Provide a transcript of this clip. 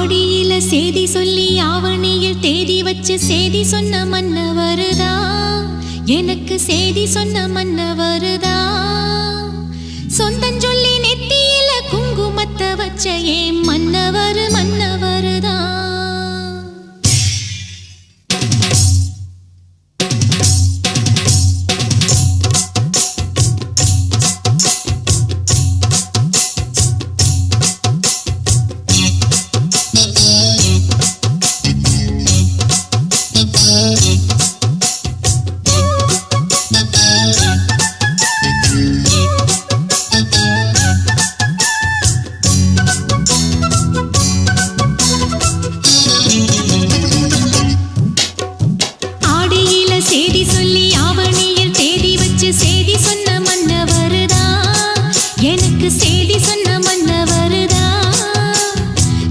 ஆடியில சேதி சொல்லி ஆவணியில் தேதி வச்சு சேதி சொன்ன மன்னவருதா, எனக்கு சேதி சொன்ன மன்னவருதா. சொந்தம் சொல்லி நெத்தியில குங்குமத்தை வச்ச ஏன் மன்னவரு